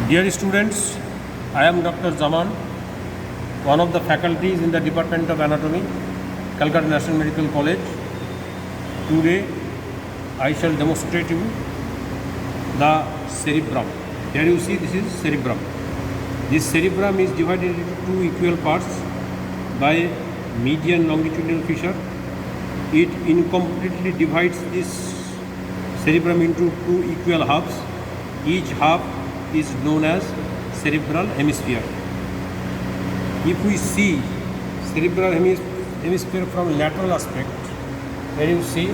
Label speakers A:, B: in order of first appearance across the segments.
A: Dear students, I am Dr. Zaman, one of the faculties in the Department of Anatomy, Calcutta National Medical College. Today, I shall demonstrate you the cerebrum. Here you see this is cerebrum. This cerebrum is divided into two equal parts by median longitudinal fissure. It incompletely divides this cerebrum into two equal halves. Each half is known as cerebral hemisphere. If we see cerebral hemisphere from lateral aspect, here you see,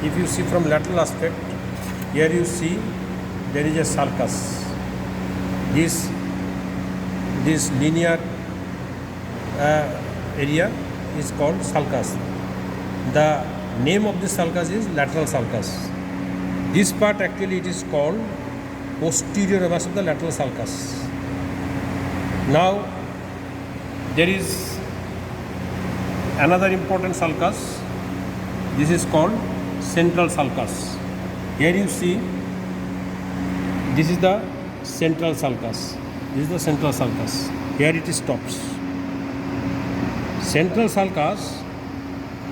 A: if you see from lateral aspect, here you see there is a sulcus. This linear area is called sulcus. The name of this sulcus is lateral sulcus. This part actually it is called posterior mass of the lateral sulcus. Now there is another important sulcus. This is called central sulcus. Here you see this is the central sulcus. This is the central sulcus. Here it stops. Central sulcus,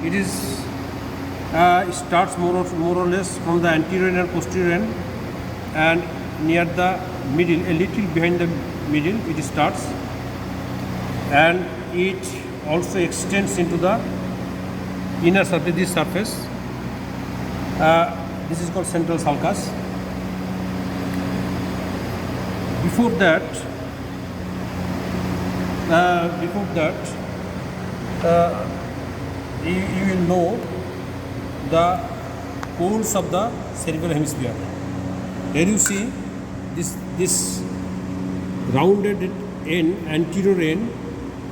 A: it is starts more or less from the anterior and posterior end, and near the middle, a little behind the middle it starts, and it also extends into the inner surface, this surface. This is called central sulcus. Before that, you will know the poles of the cerebral hemisphere. Here you see this rounded end, anterior end,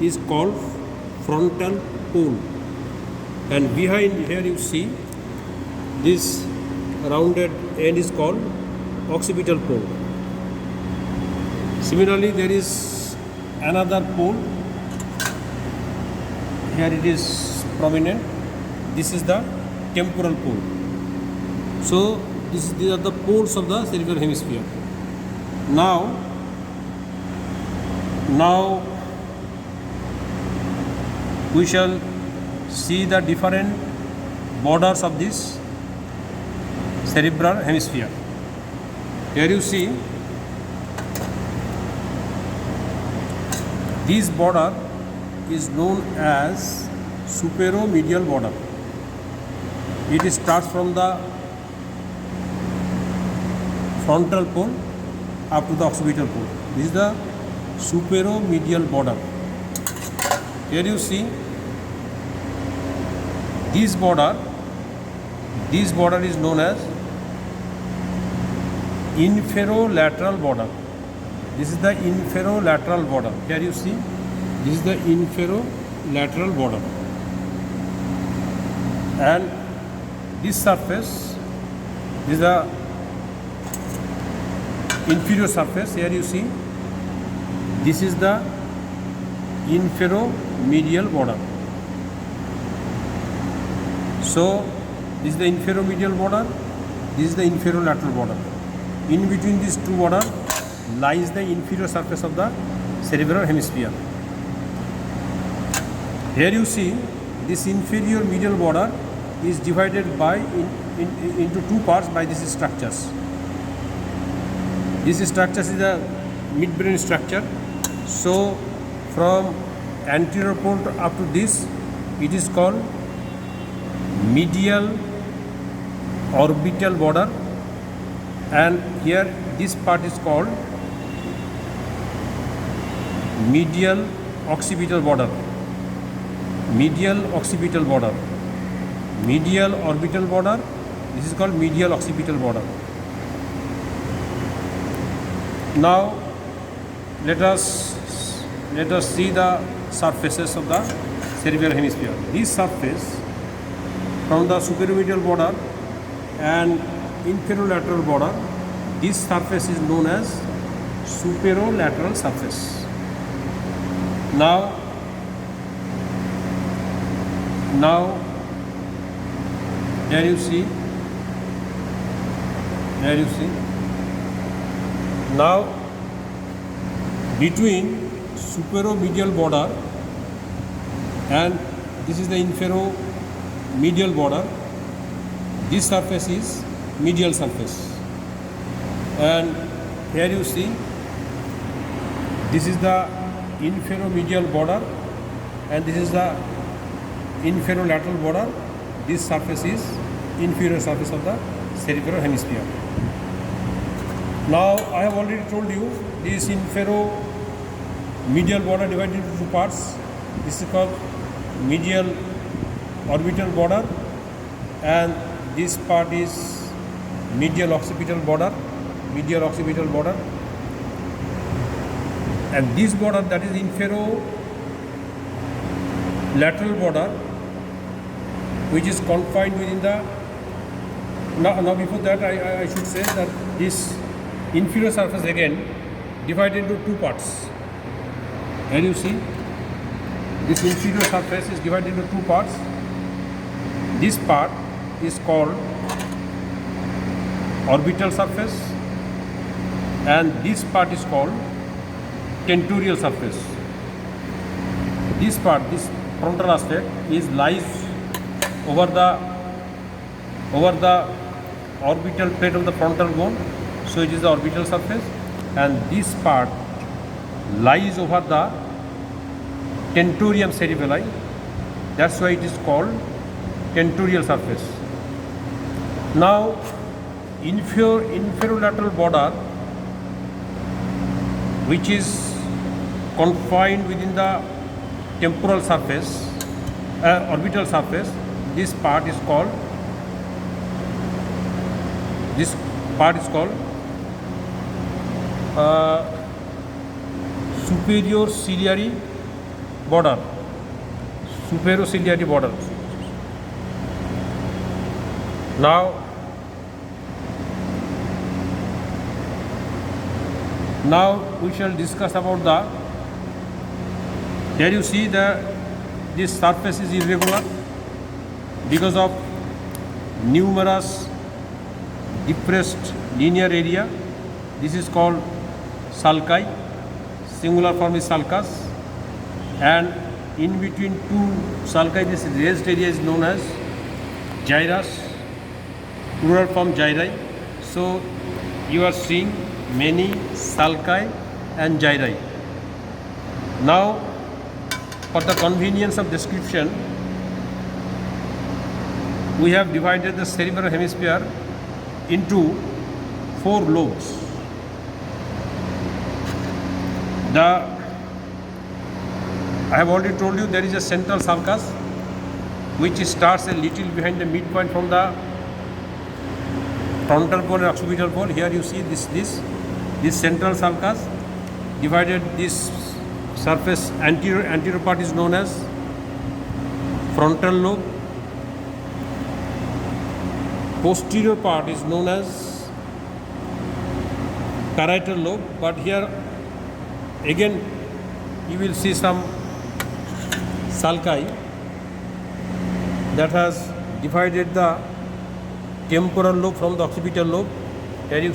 A: is called frontal pole, and behind here you see this rounded end is called occipital pole. Similarly, there is another pole. Here it is prominent. This is the temporal pole. So these are the poles of the cerebral hemisphere. Now we shall see the different borders of this cerebral hemisphere. Here you see this border is known as superomedial border. It starts from the frontal pole up to the occipital pole. This is the superomedial border. Here you see this border is known as inferolateral border. This is the inferolateral border. Here you see this is the inferolateral border, and this surface is the inferior surface. Here you see this is the inferomedial border. So this is the inferomedial border, this is the inferolateral border. In between these two borders lies the inferior surface of the cerebral hemisphere. Here you see this inferior medial border is divided into two parts by these structures. This structure is the midbrain structure. So from anterior pole up to this, it is called medial orbital border, and here this part is called medial occipital border. Medial occipital border, medial orbital border. This is called medial occipital border. Now let us see the surfaces of the cerebral hemisphere. This surface from the superomedial border and inferolateral border, this surface is known as superolateral surface. Now here you see Now between superomedial border and this is the inferomedial border. This surface is medial surface, and here you see this is the inferomedial border and this is the inferolateral border. This surface is inferior surface of the cerebral hemisphere. Now I have already told you this inferomedial border divided into two parts. This is called medial orbital border and this part is medial occipital border. And this border, that is inferolateral border, which is confined within the now before that I should say that this inferior surface again divided into two parts. Here you see this inferior surface is divided into two parts. This part is called orbital surface and this part is called tentorial surface. This part, this frontal aspect, lies over the orbital plate of the frontal bone, so it is the orbital surface, and this part lies over the tentorium cerebelli. That's why it is called tentorial surface. Now, inferolateral border, which is confined within the temporal surface, orbital surface, this part is called superior ciliary border. Now we shall discuss about the. Here you see this surface is irregular because of numerous depressed linear area. This is called sulci. Singular form is sulcus, and in between two sulci this raised area is known as gyrus, plural form gyri. So you are seeing many sulci and gyri. Now, for the convenience of description, we have divided the cerebral hemisphere into four lobes. I have already told you there is a central sulcus which starts a little behind the midpoint from the frontal pole and occipital pole. Here you see this central sulcus divided this surface. Anterior part is known as frontal lobe. Posterior part is known as parietal lobe, but here again you will see some sulci that has divided the temporal lobe from the occipital lobe. Here you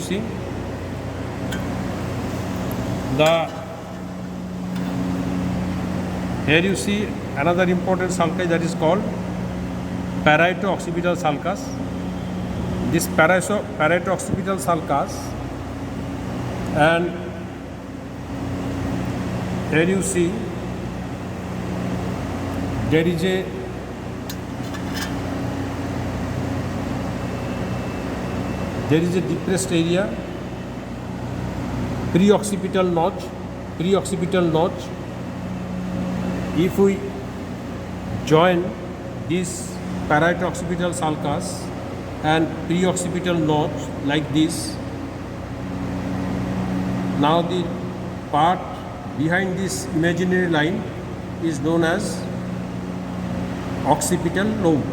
A: see another important sulci that is called parieto-occipital sulcus. This parieto-occipital sulcus, and here you see there is a depressed area, pre-occipital notch. If we join this parieto-occipital sulcus and pre-occipital notch like this, now the part behind this imaginary line is known as occipital lobe.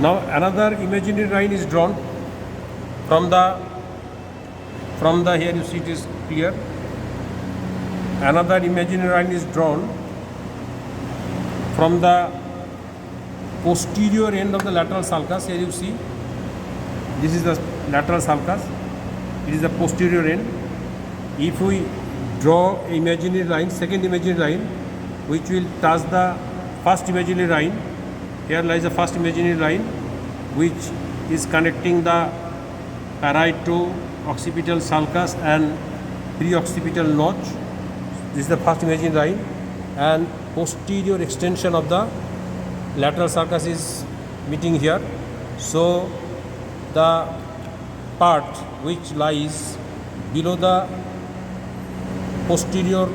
A: Now another imaginary line is drawn from the here you see it is clear. Another imaginary line is drawn from the posterior end of the lateral sulcus. Here you see this is the lateral sulcus. It is the posterior end. If we draw imaginary line, second imaginary line, which will touch the first imaginary line. Here lies the first imaginary line, which is connecting the parieto-occipital sulcus and pre-occipital notch. This is the first imaginary line, and posterior extension of the lateral sulcus is meeting here. So the part which lies below the posterior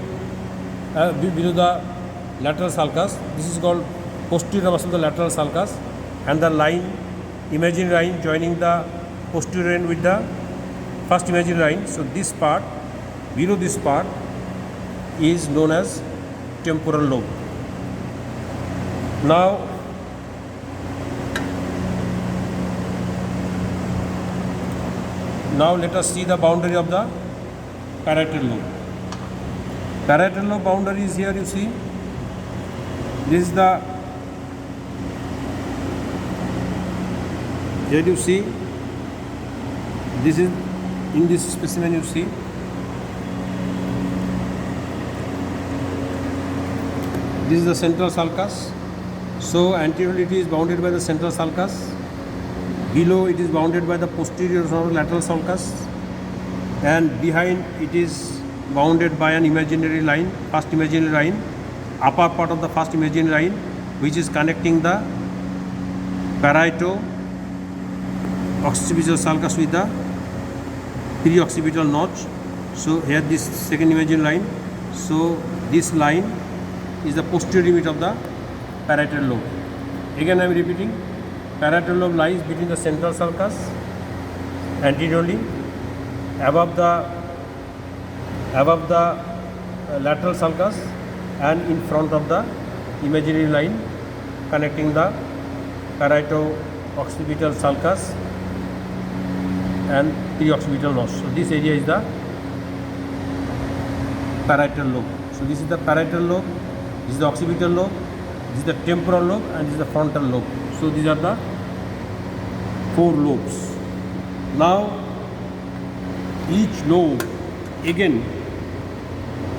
A: below the lateral sulcus, this is called posterior muscle of the lateral sulcus, and the line, imaginary line joining the posterior end with the first imaginary line. So this part, below this part, is known as temporal lobe. Now let us see the boundary of the parietal lobe. Parietal lobe boundary is here, you see. This is the, here you see, this is, in this specimen you see, this is the central sulcus. So anteriorly it is bounded by the central sulcus. Below it is bounded by the posterior or lateral sulcus, and behind it is bounded by an imaginary line, first imaginary line, upper part of the first imaginary line, which is connecting the parieto-occipital sulcus with the pre-occipital notch. So here this second imaginary line. So this line is the posterior limit of the parietal lobe. Again I am repeating, parietal lobe lies between the central sulcus anteriorly, above the lateral sulcus, and in front of the imaginary line connecting the parieto-occipital sulcus and pre-occipital notch. So this area is the parietal lobe. So this is the parietal lobe, this is the occipital lobe, this is the temporal lobe, and this is the frontal lobe. So these are the 4 lobes. Now each lobe again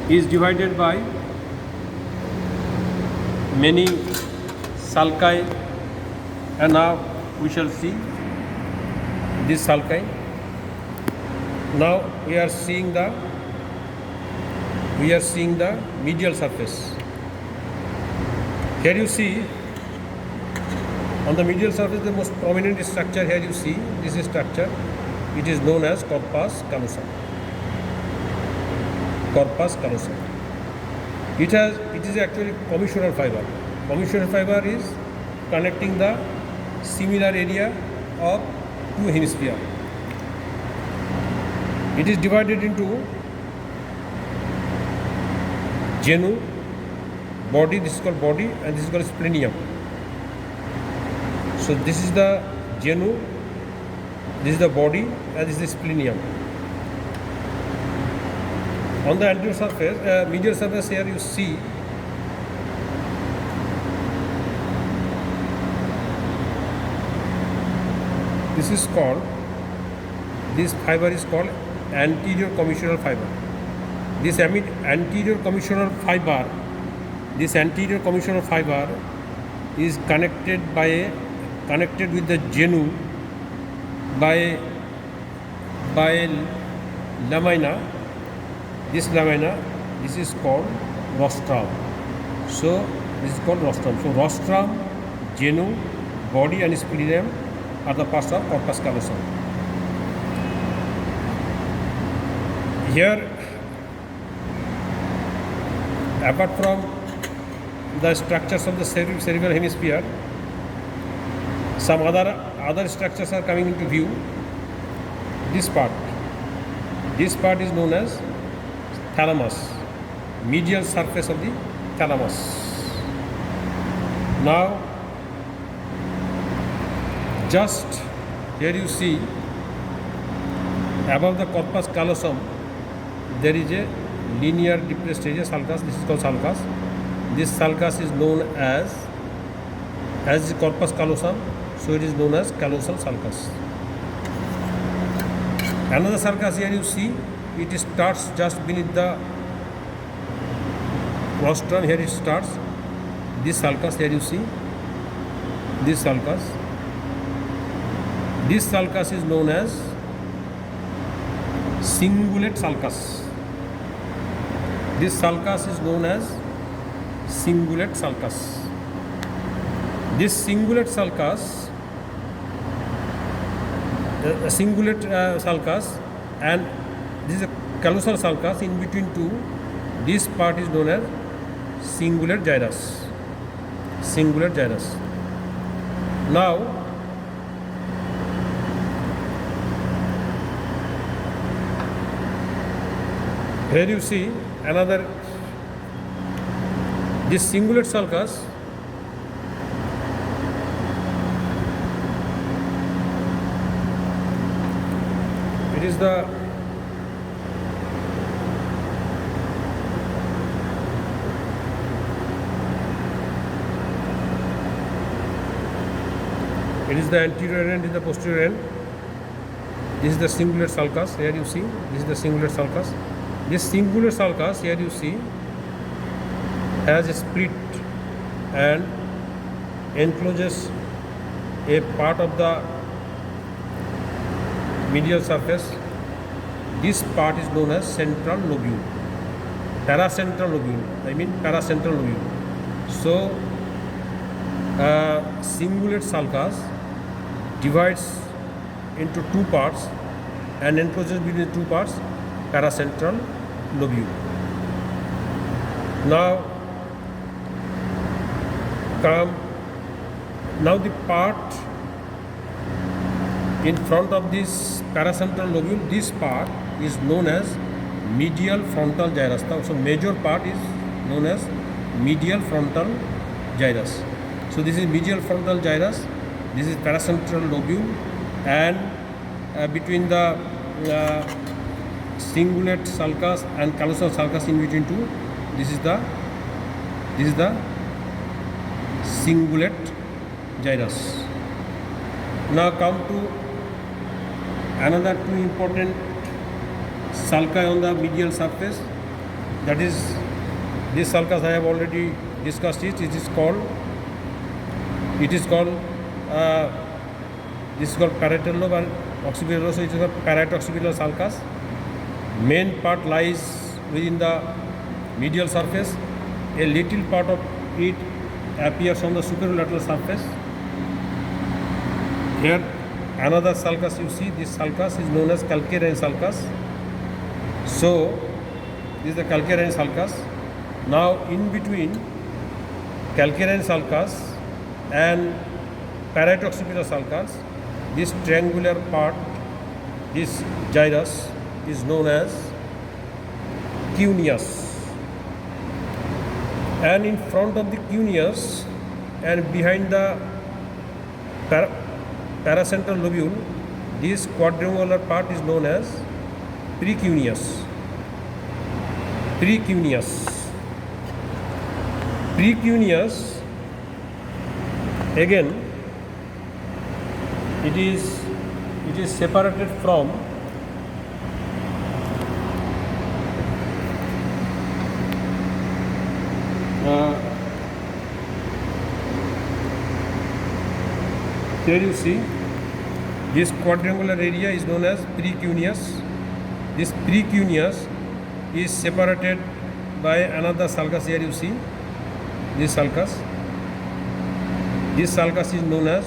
A: is divided by many sulci, and now we shall see this sulci. Now we are seeing the medial surface. Here you see, on the medial surface, the most prominent structure here you see, this is structure, it is known as corpus callosum. Corpus callosum. It is actually commissural fiber. Commissural fiber is connecting the similar area of 2 hemispheres. It is divided into genu, body, this is called body, and this is called splenium. So this is the genu, this is the body, and this is the splenium. On the anterior surface, medial surface, here you see this fiber is called anterior commissural fiber. This anterior commissural fiber is connected with the genu by lamina. This lamina, this is called rostrum. So this is called rostrum. So rostrum, genu, body, and splenium are the parts of corpus callosum. Here, apart from the structures of the cerebral hemisphere, some other structures are coming into view. This part is known as thalamus, medial surface of the thalamus. Now, just here you see, above the corpus callosum, there is a linear depressed area, sulcus. This is called sulcus. This sulcus is known as corpus callosum, so it is known as callosal sulcus. Another sulcus here you see, it starts just beneath the rostrum, here it starts. This sulcus, here you see this sulcus. This sulcus is known as cingulate sulcus. This sulcus is known as cingulate sulcus. This cingulate sulcus, sulcus, and this is a callosal sulcus. In between two, this part is known as cingulate gyrus. Cingulate gyrus. Now, here you see another, this cingulate sulcus is the anterior end, is the posterior end. This is the cingulate sulcus. Here you see this is the cingulate sulcus. This cingulate sulcus, here you see, has a split and encloses a part of the medial surface. This part is known as central lobule, paracentral lobule. I mean paracentral lobule. So, cingulate sulcus divides into two parts and encloses between two parts paracentral lobule. Now the part in front of this paracentral lobule, this part is known as medial frontal gyrus. So major part is known as medial frontal gyrus. So this is medial frontal gyrus, this is paracentral lobule, and between the cingulate sulcus and callosal sulcus, in between two, this is the cingulate gyrus. Now come to another two important sulci on the medial surface. That is, this sulcus I have already discussed it. This is called parietal lobe and occipital lobe. So it is called parieto-occipital sulcus. Main part lies within the medial surface. A little part of it appears on the superolateral surface. Here another sulcus you see, this sulcus is known as calcareous sulcus. So this is the calcareous sulcus. Now in between calcareous sulcus and parieto-occipital sulcus, this triangular part, this gyrus, is known as cuneus. And in front of the cuneus and behind the paracentral lobule, this quadrangular part is known as precuneus. Precuneus, again, it is separated from here you see this quadrangular area is known as precuneus. This precuneus is separated by another sulcus. Here you see this sulcus. This sulcus is known as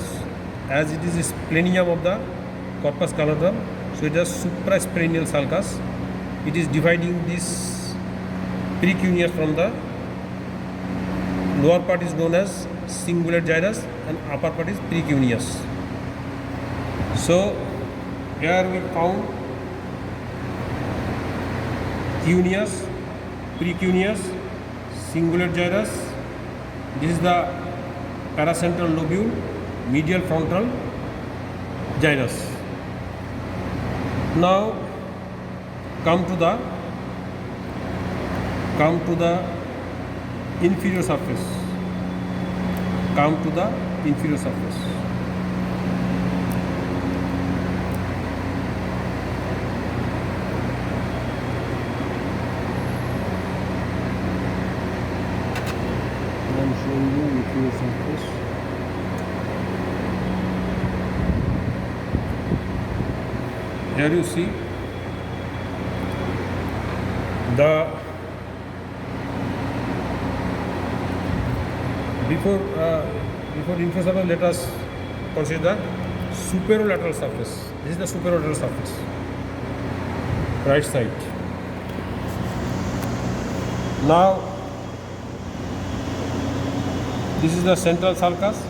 A: it is a splenium of the corpus callosum. So it is suprasplenial sulcus. It is dividing this precuneus from the lower part is known as cingulate gyrus and upper part is precuneus. So here we found cuneus, precuneus, cingulate gyrus. This is the paracentral lobule, medial frontal gyrus. Now come to the inferior surface.
B: inferior surface.
A: Here you see the before inferior surface, let us consider the superolateral surface. This is the superolateral surface, right side. Now this is the central sulcus.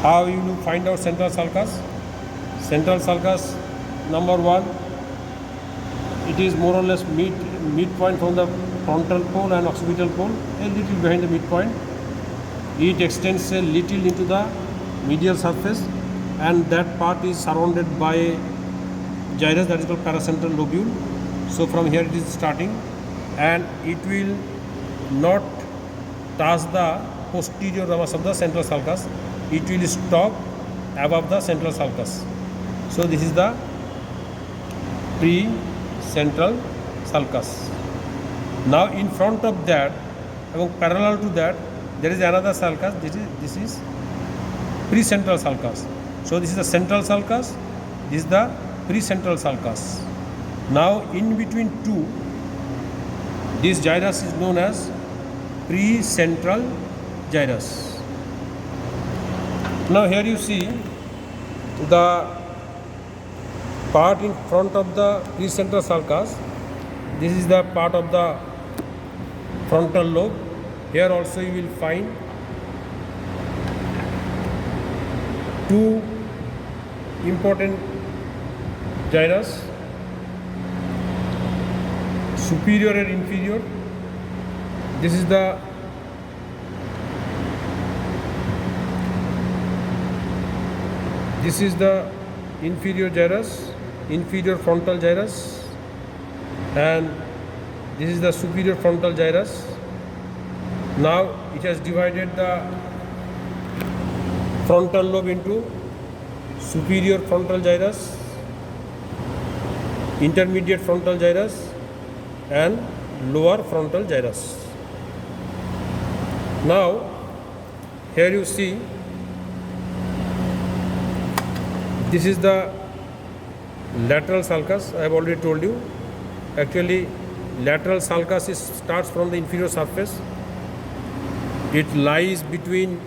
A: How you will find out central sulcus? Central sulcus, number one, it is more or less midpoint from the frontal pole and occipital pole, a little behind the midpoint. It extends a little into the medial surface, and that part is surrounded by a gyrus that is called paracentral lobule. So from here it is starting, and it will not touch the posterior ramus of the central sulcus. It will stop above the central sulcus. So this is the pre-central sulcus. Now in front of that, parallel to that, there is another sulcus. This is pre-central sulcus. So this is the central sulcus. This is the pre-central sulcus. Now in between two, this gyrus is known as pre-central gyrus. Now here you see the part in front of the pre-central sulcus. This is the part of the frontal lobe. Here also you will find two important gyrus, superior and inferior. This is the inferior gyrus, inferior frontal gyrus, and this is the superior frontal gyrus. Now it has divided the frontal lobe into superior frontal gyrus, intermediate frontal gyrus, and lower frontal gyrus. Now here you see this is the lateral sulcus. I have already told you. Actually, lateral sulcus starts from the inferior surface. It lies between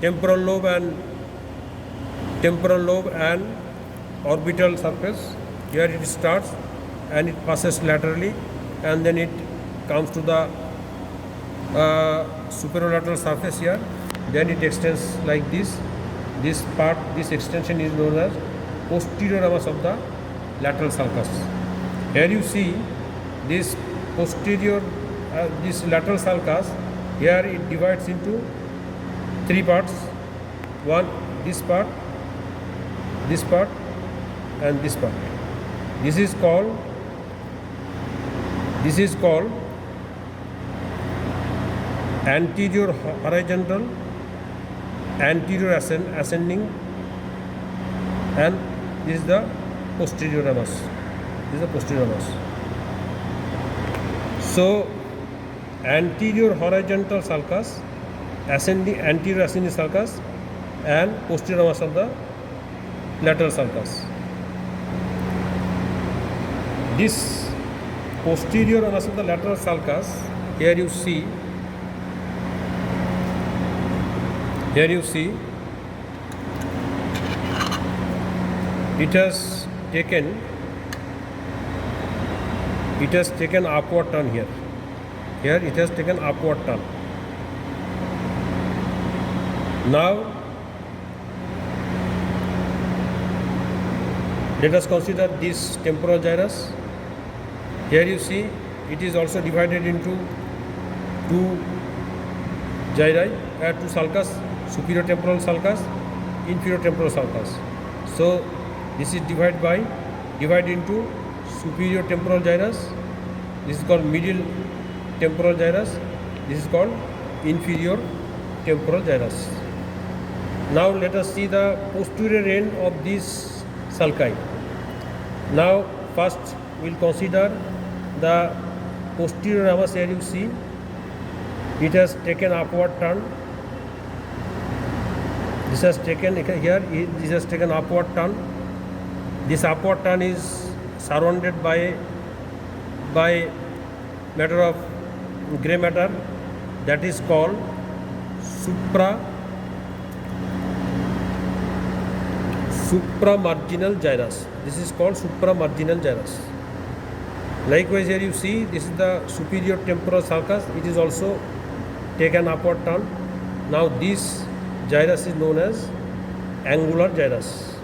A: temporal lobe and orbital surface. Here it starts and it passes laterally, and then it comes to the superolateral surface here. Then it extends like this. This extension is known as posterior ramus of the lateral sulcus. Here you see this lateral sulcus. Here it divides into three parts. One, this part, and this part. This is called anterior horizontal, anterior ascending, and this is the posterior ramus. So anterior horizontal sulcus, anterior ascending sulcus, and posterior ramus of the lateral sulcus. This posterior ramus of the lateral sulcus, here you see it has taken upward turn here. Here it has taken upward turn. Now let us consider this temporal gyrus. Here you see it is also divided into two gyri, two sulcus, superior temporal sulcus, inferior temporal sulcus. So this is divided into superior temporal gyrus. This is called medial temporal gyrus. This is called inferior temporal gyrus. Now let us see the posterior end of these sulci. Now first we will consider the posterior ramus. Here you see It has taken upward turn. This has taken here. This has taken upward turn. This upward turn is surrounded by matter of gray matter, that is called supramarginal gyrus. This is called supramarginal gyrus. Likewise, here you see this is the superior temporal sulcus. It is also taken upward turn. Now this gyrus is known as angular gyrus.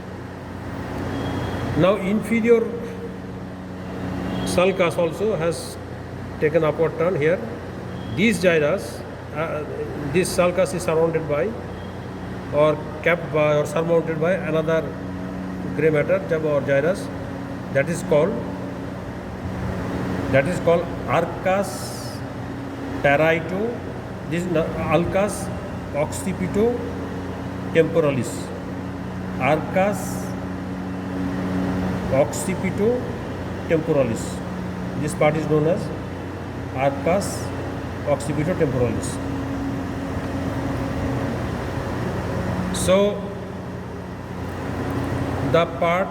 A: Now inferior sulcus also has taken upward turn here. This gyrus, this sulcus is surrounded by or capped by or surmounted by another gray matter or gyrus, that is called arcus parieto. This is arcus occipito-temporalis. Arcus occipito-temporalis. This part is known as arcus occipito-temporalis. So the part,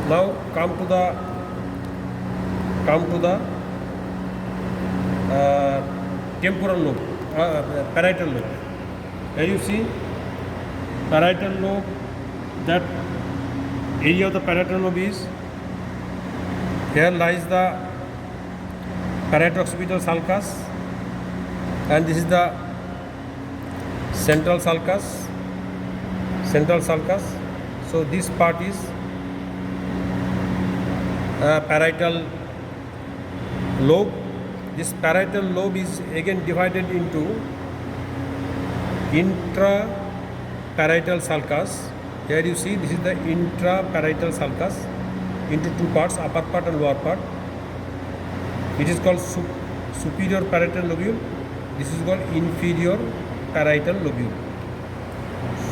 A: now come to the temporal lobe, parietal lobe. Here you see parietal lobe. That area of the parietal lobe is, here lies the parieto-occipital sulcus, and this is the central sulcus. So this part is parietal lobe. This parietal lobe is again divided into intraparietal sulcus. Here you see this is the intraparietal sulcus into two parts, upper part and lower part. It is called superior parietal lobule. This is called inferior parietal lobule.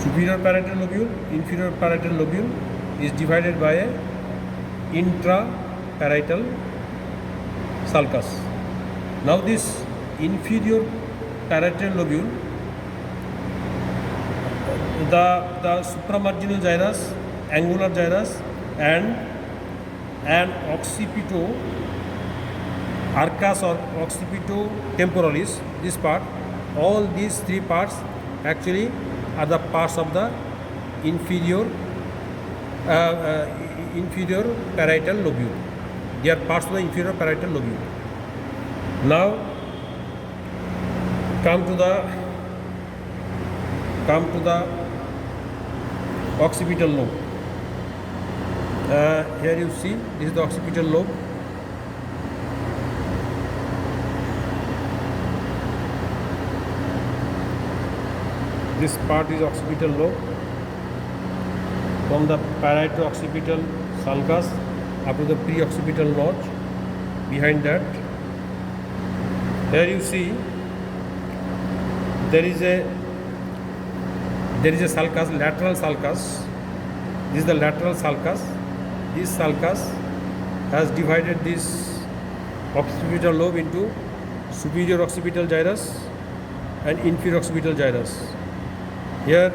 A: Superior parietal lobule, inferior parietal lobule is divided by a intraparietal sulcus. Now this inferior parietal lobule, the supramarginal gyrus, angular gyrus, and occipito, arcus or occipito-temporalis, this part, all these three parts actually are the parts of the inferior parietal lobule. They are parts of the inferior parietal lobule. Now come to the occipital lobe. Here you see this is the occipital lobe. This part is occipital lobe. From the parieto-occipital sulcus up to the pre-occipital notch. Behind that, here you see there is a sulcus, lateral sulcus. This is the lateral sulcus. This sulcus has divided this occipital lobe into superior occipital gyrus and inferior occipital gyrus. Here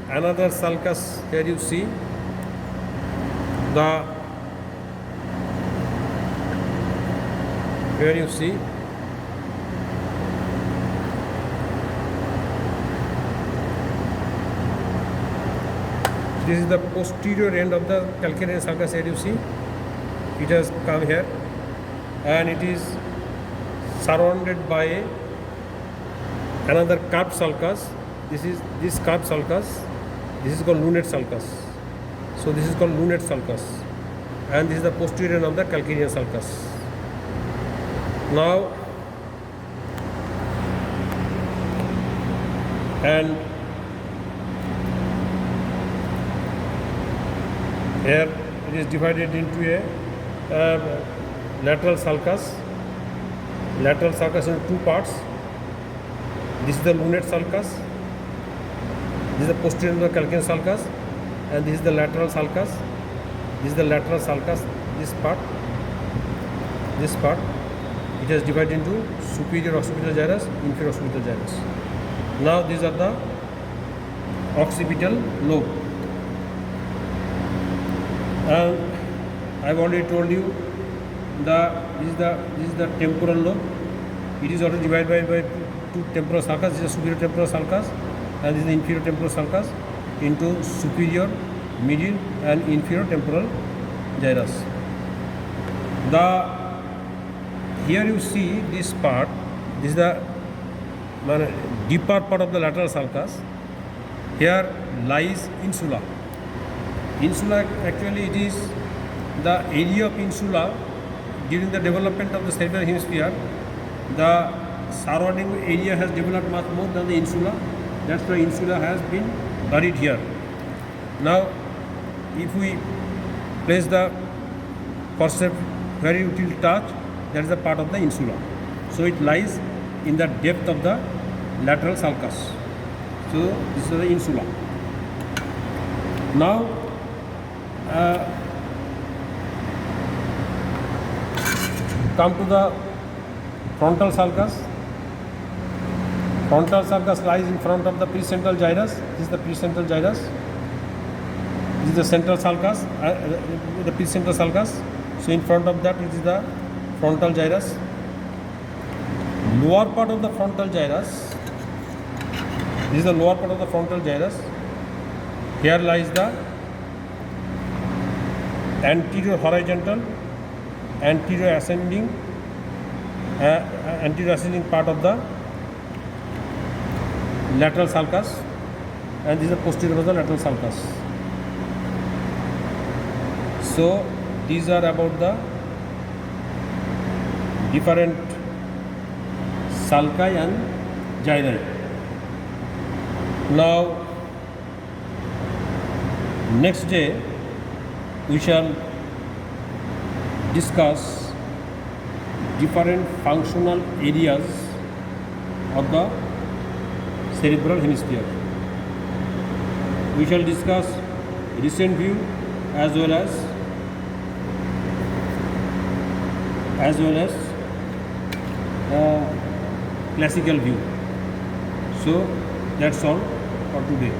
A: another sulcus. Here you see this is the posterior end of the calcaneal sulcus. Here you see it has come here and it is surrounded by another curved sulcus. This curved sulcus. This is called lunate sulcus. So this is called lunate sulcus, and this is the posterior end of the calcaneal sulcus. Now and here it is divided into a lateral sulcus. Lateral sulcus in two parts. This is the lunate sulcus. This is the posterior end of the calcaneal sulcus, and this is the lateral sulcus. This is the lateral sulcus. This part, it has divided into superior occipital gyrus, inferior occipital gyrus. Now these are the occipital lobe. I've already told you this is the temporal lobe. It is already divided by two temporal sulcus. This is the superior temporal sulcus and this is the inferior temporal sulcus into superior, middle and inferior temporal gyrus. Here you see this part. This is the deeper part of the lateral sulcus. Here lies insula. Insula, actually it is the area of insula during the development of the cerebral hemisphere. The surrounding area has developed much more than the insula. That's why insula has been buried here. Now, if we place the forceps where it will touch, that is a part of the insula. So it lies in the depth of the lateral sulcus. So this is the insula. Now, come to the frontal sulcus. Frontal sulcus lies in front of the precentral gyrus. This is the precentral gyrus. This is the central sulcus, the precentral sulcus. So in front of that, it is the frontal gyrus. Lower part of the frontal gyrus. This is the lower part of the frontal gyrus. Here lies the anterior horizontal, anterior ascending part of the lateral sulcus, and this is the posterior of the lateral sulcus. So these are about the different sulci and gyri. Now, next day we shall discuss different functional areas of the cerebral hemisphere. We shall discuss recent view as well as classical view. So that's all for today.